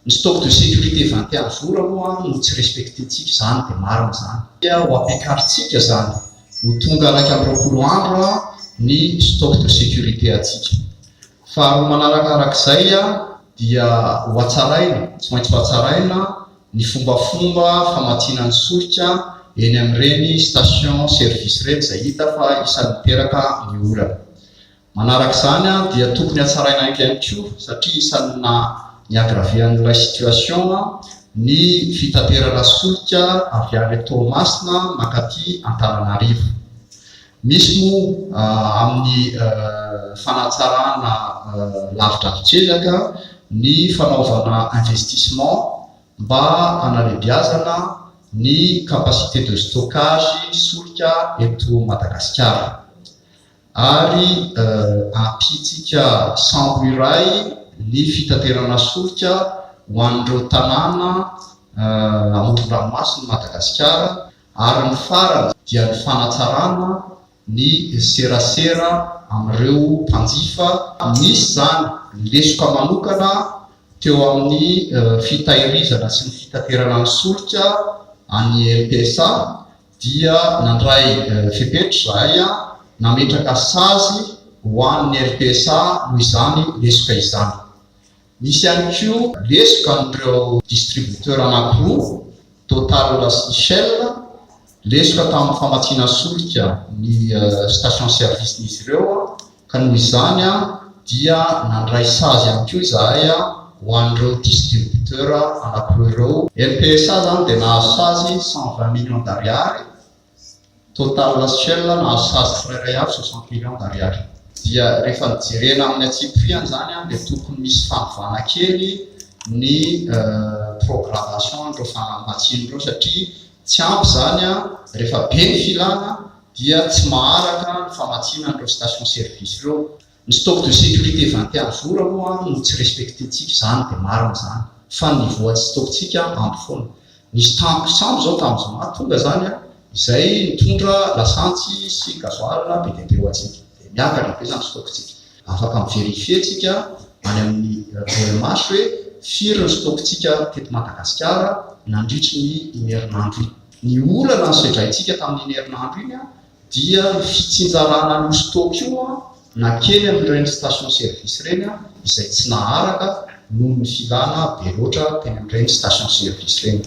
Ny stock de sécurité 21 jours moa no tsy respectentsika zany dia marina zany. Ho ampiakarintsika zany ho tonga araka amin'ny 20 andro ny stock de sécurité atsika. Fa manarakarak'izay dia ho hatsaraina, tsy maintsy ho hatsaraina ny fombafomba famatsiana ny solika eny amin'ireny station service reny izay hita fa isan'ny miteraka ny olana. Manarak'izany dia tokony hatsaraina ihany koa satria isan'ny ny aggravean'ilay situation ny fitaterana solika avy any Toamasina makatỳ Antananarivo. Misy moa amin'ny fanatsarana lavitra fitsezaka ny fanaovana investissement mba hanalebiazana ny capacité de stockage solika eto Madagasikara. Ary ampitsika sambo iray ny fitaterana solika ho an'ireo tanàna amoron-dranomasina Madagasikara, ary ny farany dia ny fanatsarana ny serasera amin'ireo mpanjifa. Misy zany lesoka manokana teo amin'ny fitahirizana sy ny fitaterana ny solika any LPSA dia nandray fepetra zahay nametraka sazy ho an'ny LPSA noho izany lesoka izany. Misy ihany koa lesoka amin'ireo distributeur anankiroa, Total sy Shell, lesoka tamin'ny famatsiana solika ny station service n'izy ireo, ka noho izany dia nandray sazy ihany koa izahay ho an'ireo distributeur anankiroa ireo. LPSA zany dia nahazo sazy 120 millions d'ariary, Total sy Shell nahazo sazy frairay avy 60 millions d'ariary. Dia rehefa nijerena amin'ny atsipifiany zany dia tokony misy fanovana kely ny programmation ireo famatsiana ireo satria tsy ampy zany rehefa be ny filana dia tsy maharaka ny famatsiana ireo station service ireo. Ny stock de sécurité 21 jours moa no tsy respectentsika zany dia marina zany, fa ny voatsy stocktsika ampy foana. Nisy sambo zao tamin'izao tonga zany izay mitondra lasantsy sy gasoil be dia be ho atsika. Miakatra be zany stocktsika. Afaka miverifie-tsika any amin'ny OMH hoe firy ny stocktsika teto Madagasikara nandritry ny herinandro iny. Ny olana ny sedraintsika tamin'ny herinandro iny dia fitsinjarana ny stock io na kely amin'ireny station service reny izay tsy naharaka noho ny filana be loatra teny amin'ireny station service reny.